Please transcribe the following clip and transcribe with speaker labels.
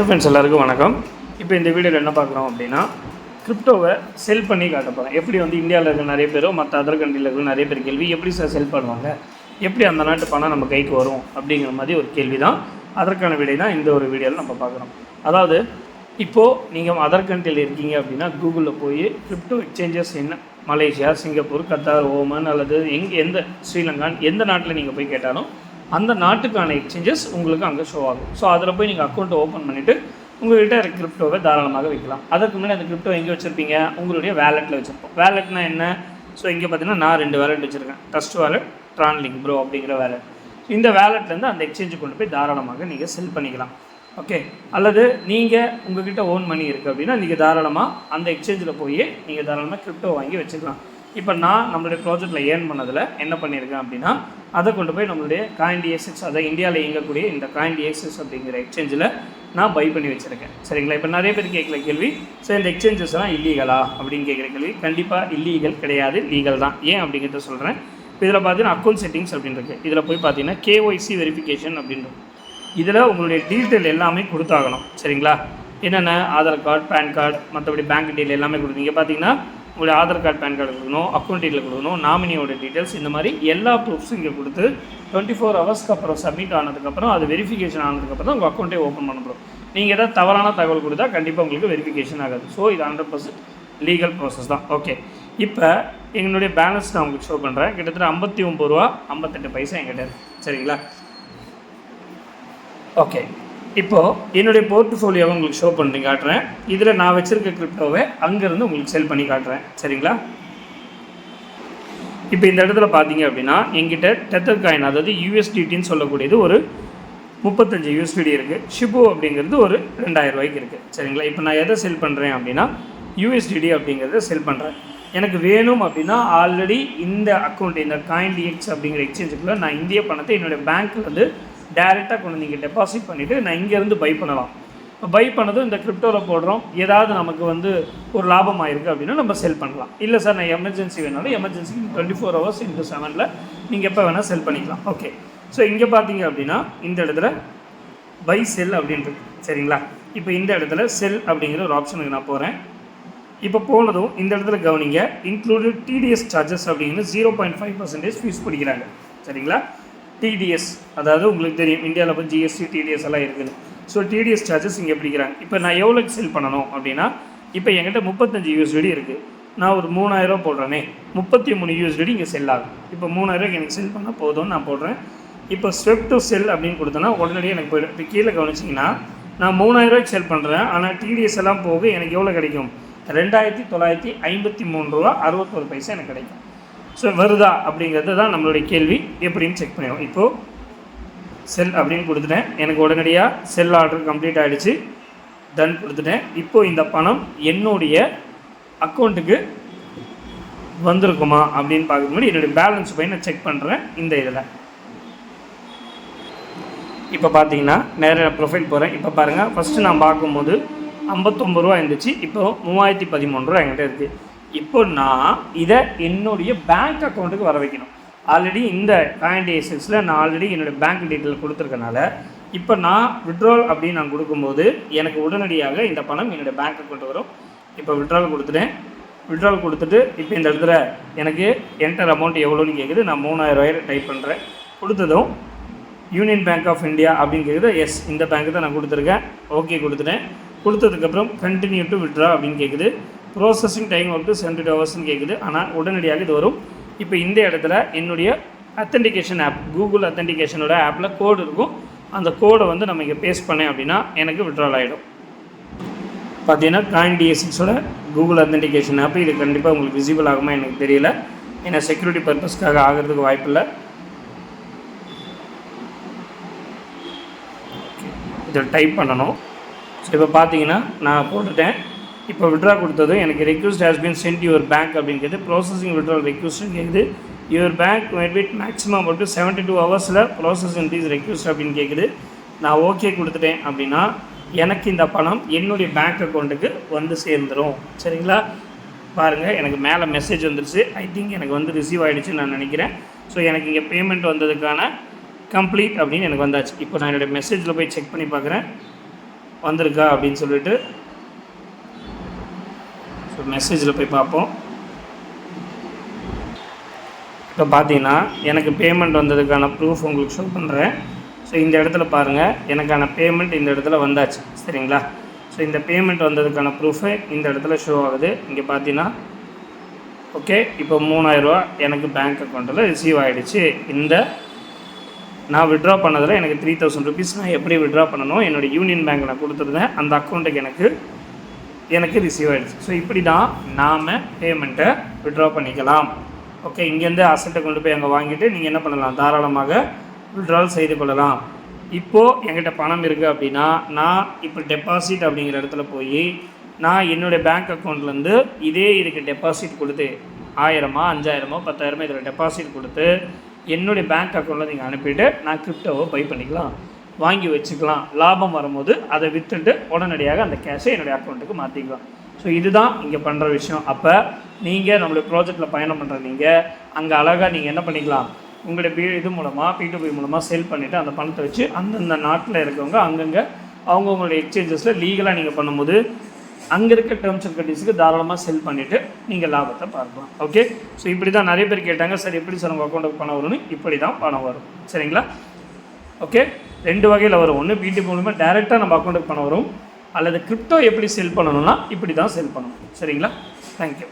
Speaker 1: Friends எல்லாருக்கும் வணக்கம். இப்போ இந்த வீடியோவில் என்ன பார்க்குறோம் அப்படின்னா, கிரிப்டோவை செல் பண்ணி காட்ட போகிறேன். எப்படி வந்து இந்தியாவில் இருக்கிற நிறைய பேரோ மற்ற அதர் கண்ட்ரியில் இருக்கிற நிறைய பேர் கேள்வி, எப்படி சார் செல் பண்ணுவாங்க, எப்படி அந்த நாட்டு பணம் நம்ம கைக்கு வரும் அப்படிங்கிற மாதிரி ஒரு கேள்வி தான். அதற்கான விடை தான் இந்த ஒரு வீடியோவில் நம்ம பார்க்குறோம். அதாவது இப்போது நீங்கள் அதர் கண்ட்ரியில் இருக்கீங்க அப்படின்னா கூகுளில் போய் கிரிப்டோ எக்ஸ்சேஞ்சஸ் என்ன, மலேசியா, சிங்கப்பூர், கத்தார், ஓமன் அல்லது எந்த ஸ்ரீலங்கான் எந்த நாட்டில் நீங்கள் போய் கேட்டாலும் அந்த நாட்டுக்கான எக்ஸ்சேஞ்சஸ் உங்களுக்கு அங்கே ஷோ ஆகும். ஸோ அதில் போய் நீங்கள் அக்கௌண்ட்டை ஓப்பன் பண்ணிவிட்டு உங்கள்கிட்ட இருக்க கிரிப்டோவை தாராளமாக வைக்கலாம். அதுக்கு முன்னாடி அந்த கிரிப்டோ எங்கே வச்சுருப்பீங்க, உங்களுடைய வேலெட்டில் வச்சுருப்போம். வேலெட்னா என்ன? ஸோ இங்கே பார்த்தீங்கன்னா நான் 2 வேலெட் வச்சுருக்கேன். ட்ரஸ்ட் வேலெட், ட்ரான்லிங்க் ப்ரோ அப்படிங்கிற வேலெட். இந்த வேலெட்லேருந்து அந்த எக்ஸ்சேஞ்சு கொண்டு போய் தாராளமாக நீங்கள் செல் பண்ணிக்கலாம். ஓகே, அல்லது நீங்கள் உங்கள்கிட்ட ஓன் மணி இருக்குது அப்படின்னா நீங்கள் தாராளமாக அந்த எக்ஸ்சேஞ்சில் போய் நீங்கள் தாராளமாக கிரிப்டோ வாங்கி வச்சுக்கலாம். இப்போ நான் நம்மளுடைய ப்ராஜெக்டில் ஏர்ன் பண்ணதில் என்ன பண்ணியிருக்கேன் அப்படின்னா, அதை கொண்டு போய் நம்மளுடைய CoinDXX, அதை இந்தியாவில் இயங்கக்கூடிய இந்த CoinDXX அப்படிங்கிற எக்ஸ்சேஞ்சில் நான் பை பண்ணி வச்சுருக்கேன். சரிங்களா? இப்போ நிறைய பேர் கேட்கல கேள்வி, ஸோ இந்த எக்ஸ்சேஞ்சஸ்லாம் இல்லீகலா அப்படின்னு கேட்குற கேள்வி. கண்டிப்பாக இல்லீகல் கிடையாது, லீகல் தான். ஏன் அப்படிங்கிறத சொல்கிறேன். இப்போ இதில் பார்த்தீங்கன்னா அக்கௌண்ட் செட்டிங்ஸ் அப்படின்னு இருக்குது. இதில் போய் பார்த்தீங்கன்னா KYC வெரிஃபிகேஷன் அப்படின்றது. இதில் உங்களுடைய டீட்டெயில் எல்லாமே கொடுத்தாகணும். சரிங்களா? என்னென்ன ஆதார் கார்டு, பேன் கார்டு, மற்றபடி பேங்க் டீட்டெயில் எல்லாமே கொடுத்தீங்க. பார்த்தீங்கன்னா உங்களுடைய ஆதார் கார்டு, பேன் கார்டு கொடுக்கணும், அக்கௌண்ட் டீட்டெயில் கொடுக்கணும், நாமினியோட டீட்டெயில்ஸ், இந்த மாதிரி எல்லா ப்ரூஃப்ஸும் இங்கே கொடுத்து 24 ஹவர்ஸ்க்கு அப்புறம் சப்மிட் ஆனதுக்கப்புறம், அது வெரிஃபிகேஷன் ஆனதுக்கப்புறம் தான் உங்கள் அக்கௌண்ட்டே ஓப்பன் பண்ண முடியும். நீங்கள் எதாவது தவறான தகவல் கொடுத்தா கண்டிப்பாக உங்களுக்கு வெரிஃபிகேஷன் ஆகாது. ஸோ இது 100% லீகல் ப்ராசஸ் தான். ஓகே, இப்போ எங்களுடைய பேலன்ஸ் நான் உங்களுக்கு ஷோ பண்ணுறேன். கிட்டத்தட்ட 59 ரூபா 58 பைசா என்கிட்ட இருக்குது. சரிங்களா? ஓகே, இப்போது என்னுடைய போர்ட்ஃபோலியோவை உங்களுக்கு ஷோ பண்ணி காட்டுறேன். இதில் நான் வச்சுருக்க கிரிப்டோவை அங்கேருந்து உங்களுக்கு செல் பண்ணி காட்டுறேன். சரிங்களா? இப்போ இந்த இடத்துல பார்த்தீங்க அப்படின்னா எங்கிட்ட டெத்தர் காயின், அதாவது USDTன்னு சொல்லக்கூடியது ஒரு 35 USDT இருக்குது. ஷிபு அப்படிங்கிறது ஒரு 2000 ரூபாய்க்கு இருக்குது. சரிங்களா? இப்போ நான் எதை செல் பண்ணுறேன் அப்படின்னா USDT அப்படிங்கிறத செல் பண்ணுறேன். எனக்கு வேணும் அப்படின்னா ஆல்ரெடி இந்த அக்கௌண்ட், இந்த CoinDX அப்படிங்கிற எக்ஸ்சேஞ்சுக்குள்ளே நான் இந்திய பணத்தை என்னுடைய பேங்க்கில் வந்து டேரெக்டாக கொண்டு நீங்கள் டெபாசிட் பண்ணிவிட்டு நான் இங்கேருந்து பை பண்ணலாம். இப்போ பை பண்ணதும் இந்த கிரிப்டோவில் போடுறோம், ஏதாவது நமக்கு வந்து ஒரு லாபம் ஆயிருக்கு அப்படின்னா நம்ம செல் பண்ணலாம். இல்லை சார் நான் எமர்ஜென்சி வேணாலும் எமர்ஜென்சிக்கு 24 ஹவர்ஸ் into 7 நீங்கள் எப்போ வேணால் செல் பண்ணிக்கலாம். ஓகே, ஸோ இங்கே பார்த்தீங்க அப்படின்னா இந்த இடத்துல பை செல் அப்படின்றது. சரிங்களா? இப்போ இந்த இடத்துல செல் அப்படிங்கிற ஒரு ஆப்ஷனுக்கு நான் போகிறேன். இப்போ போனதும் இந்த இடத்துல கவனிங்க, இன்க்ளூடட் TDS சார்ஜஸ் அப்படிங்கிறது 0.5% ஃபீஸ் பிடிக்கிறாங்க. சரிங்களா? TDS, அதாவது உங்களுக்கு தெரியும் இந்தியாவில் இப்போ GST, TDS எல்லாம் இருக்குது. ஸோ TDS சார்ஜஸ் இங்கே பிடிக்கிறாங்க. இப்போ நான் எவ்வளோக்கு செல் பண்ணணும் அப்படின்னா, இப்போ என்கிட்ட 35 USDT இருக்குது. நான் ஒரு 3000 போடுறேனே, 33 USDT இங்கே செல் ஆகும். இப்போ 3000 எனக்கு செல் பண்ணால் போதும்னு நான் போடுறேன். இப்போ ஸ்வெப் டு செல் அப்படின்னு கொடுத்தேன்னா உடனடியாக எனக்கு போய்டும். இப்போ கீழே கவனிச்சிங்கன்னா நான் 3000 செல் பண்ணுறேன், ஆனால் TDS எல்லாம் போக எனக்கு எவ்வளோ கிடைக்கும்? 2953 ரூபா 61 பைசா எனக்கு கிடைக்கும். ஸோ வருதா அப்படிங்கிறது தான் நம்மளுடைய கேள்வி. எப்படின்னு செக் பண்ணிடுவோம். இப்போது செல் அப்படின்னு கொடுத்துட்டேன். எனக்கு உடனடியாக செல் ஆர்டர் கம்ப்ளீட் ஆகிடுச்சு. டன் கொடுத்துட்டேன். இப்போது இந்த பணம் என்னுடைய அக்கௌண்ட்டுக்கு வந்திருக்குமா அப்படின்னு பார்க்க முன்னாடி என்னுடைய பேலன்ஸ் போய் நான் செக் பண்ணுறேன். இந்த இதில் இப்போ பார்த்தீங்கன்னா நேராக ப்ரொஃபைல் போகிறேன். இப்போ பாருங்கள், ஃபஸ்ட்டு நான் பார்க்கும்போது 59 ரூபா இருந்துச்சு. இப்போது 3013 ரூபா என்கிட்ட இருக்குது. இப்போ நான் இதை என்னுடைய பேங்க் அக்கௌண்ட்டுக்கு வர வைக்கணும். ஆல்ரெடி இந்த CoinDXXல நான் ஆல்ரெடி என்னுடைய பேங்க் டீட்டெயில் கொடுத்துருக்கனால இப்போ நான் விட்ரால் அப்படின்னு நான் கொடுக்கும்போது எனக்கு உடனடியாக இந்த பணம் என்னுடைய பேங்க் அக்கௌண்ட் வரும். இப்போ விட்ரால் கொடுத்துட்டேன். விட்ரால் கொடுத்துட்டு இப்போ இந்த இடத்துல எனக்கு என்டர் அமௌண்ட் எவ்வளோன்னு கேட்குது. நான் 3000 ரூபாய் டைப் பண்ணுறேன். கொடுத்ததும் யூனியன் பேங்க் ஆஃப் இந்தியா அப்படின்னு கேட்குது. எஸ், இந்த பேங்க்கு தான் நான் கொடுத்துருக்கேன். ஓகே கொடுத்துட்டேன். கொடுத்ததுக்கப்புறம் கண்டினியூ டு விட்ரா அப்படின்னு கேட்குது. ப்ரோசஸிங் டைம் வந்து 72 ஹவர்ஸ்ன்னு கேட்குது. ஆனால் உடனடியாக இது வரும். இப்போ இந்த இடத்துல என்னுடைய அத்தன்டிகேஷன் ஆப், கூகுள் அத்தன்டிகேஷனோட ஆப்பில் கோடு இருக்கும். அந்த கோடை வந்து நம்ம இங்கே பேஸ்ட் பண்ணேன் அப்படின்னா எனக்கு விட்ரால் ஆகிடும். பார்த்தீங்கன்னா CoinDXXோட கூகுள் அத்தன்டிகேஷன் ஆப், இது கண்டிப்பாக உங்களுக்கு விசிபிள் ஆகுமா எனக்கு தெரியல. ஏன்னா செக்யூரிட்டி பர்பஸ்க்காக ஆகிறதுக்கு வாய்ப்பில்லை. இதை டைப் பண்ணணும். ஸோ இப்போ பார்த்தீங்கன்னா நான் போட்டுட்டேன். இப்போ விட்ரா கொடுத்ததும் எனக்கு request has been send your bank அப்படின்னு கேட்குது. ப்ராசஸிங் விட்ரால் ரெக்வஸ்ட்னு கேட்குது. யுவர் பேங்க் மேட் மேக்ஸிமம் மட்டும் 72 ஹவர்ஸில் ப்ராசஸ் இன் தீஸ் ரெக்வஸ்ட் அப்படின்னு கேட்குது. நான் ஓகே கொடுத்துட்டேன் அப்படின்னா எனக்கு இந்த பணம் என்னுடைய பேங்க் அக்கௌண்ட்டுக்கு வந்து சேர்ந்துடும். சரிங்களா? பாருங்கள், எனக்கு மேலே மெசேஜ் வந்துருச்சு. ஐ திங்க் எனக்கு வந்து ரிசீவ் ஆகிடுச்சுன்னு நான் நினைக்கிறேன். ஸோ எனக்கு இங்கே பேமெண்ட் வந்ததுக்கான கம்ப்ளீட் அப்படின்னு எனக்கு வந்தாச்சு. இப்போ நான் என்னுடைய மெசேஜில் போய் செக் பண்ணி பார்க்குறேன். வந்திருக்கா அப்படின்னு சொல்லிட்டு ஸோ மெசேஜில் போய் பார்ப்போம். இப்போ பார்த்தீங்கன்னா எனக்கு பேமெண்ட் வந்ததுக்கான ப்ரூஃப் உங்களுக்கு ஷோ பண்ணுறேன். ஸோ இந்த இடத்துல பாருங்கள், எனக்கான பேமெண்ட் இந்த இடத்துல வந்தாச்சு. சரிங்களா? ஸோ இந்த பேமெண்ட் வந்ததுக்கான ப்ரூஃபு இந்த இடத்துல ஷோ ஆகுது. இங்கே பார்த்தீங்கன்னா ஓகே, இப்போ 3000 ரூபா எனக்கு பேங்க் அக்கௌண்ட்டில் ரிசீவ் ஆகிடுச்சு. இந்த நான் விட்ரா பண்ணதில் எனக்கு 3000 ருபீஸ் நான் எப்படி விட்ரா பண்ணணும், என்னோடய யூனியன் பேங்க் நான் கொடுத்துருந்தேன், அந்த அக்கௌண்ட்டுக்கு எனக்கு ரிசீவ் ஆகிடுச்சு. ஸோ இப்படி தான் நாம் பேமெண்ட்டை விட்ரா பண்ணிக்கலாம். ஓகே, இங்கேருந்து அசெட்டை கொண்டு போய் அங்கே வாங்கிட்டு நீங்கள் என்ன பண்ணலாம், தாராளமாக விட்ரால் செய்து கொள்ளலாம். இப்போது என்கிட்ட பணம் இருக்குது அப்படின்னா நான் இப்போ டெபாசிட் அப்படிங்கிற இடத்துல போய் நான் என்னுடைய பேங்க் அக்கௌண்ட்லேருந்து இதே இதுக்கு டெபாசிட் கொடுத்து 1000, 5000, 10,000 இதில் டெபாசிட் கொடுத்து என்னுடைய பேங்க் அக்கௌண்ட்டில் நீங்கள் அனுப்பிட்டு நான் கிரிப்டோவை பை பண்ணிக்கலாம், வாங்கி வச்சுக்கலாம். லாபம் வரும்போது அதை விற்றுட்டு உடனடியாக அந்த கேஷை என்னுடைய அக்கௌண்ட்டுக்கு மாற்றிக்கலாம். ஸோ இதுதான் இங்கே பண்ணுற விஷயம். அப்போ நீங்கள் நம்மளுடைய ப்ராஜெக்டில் பயணம் பண்ணுற நீங்கள் அங்கே அழகாக நீங்கள் என்ன பண்ணிக்கலாம், உங்களுடைய இது மூலமாக P2P மூலமாக செல் பண்ணிவிட்டு அந்த பணத்தை வச்சு அந்தந்த நாட்டில் இருக்கவங்க அங்கங்கே அவங்கவுங்களுடைய எக்ஸ்சேஞ்சஸில் லீகலாக நீங்கள் பண்ணும்போது அங்கே இருக்க டேர்ம்ஸ் அண்ட் கண்டிஷனுக்கு தாராளமாக செல் பண்ணிவிட்டு நீங்கள் லாபத்தை பார்க்கலாம். ஓகே, ஸோ இப்படி தான் நிறைய பேர் கேட்டாங்க, சார் எப்படி சார் உங்கள் அக்கௌண்ட்டுக்கு பணம் வரும்னு. இப்படி தான் பணம் வரும். சரிங்களா? ஓகே, 2 வகையில் வரும். ஒன்று P2P மூலமாக டேரெக்டாக நம்ம அக்கௌண்ட்டுக்கு பணம் வரும், அல்லது கிரிப்டோ எப்படி செல் பண்ணணும்னா இப்படி தான் செல் பண்ணணும். சரிங்களா? தேங்க்யூ.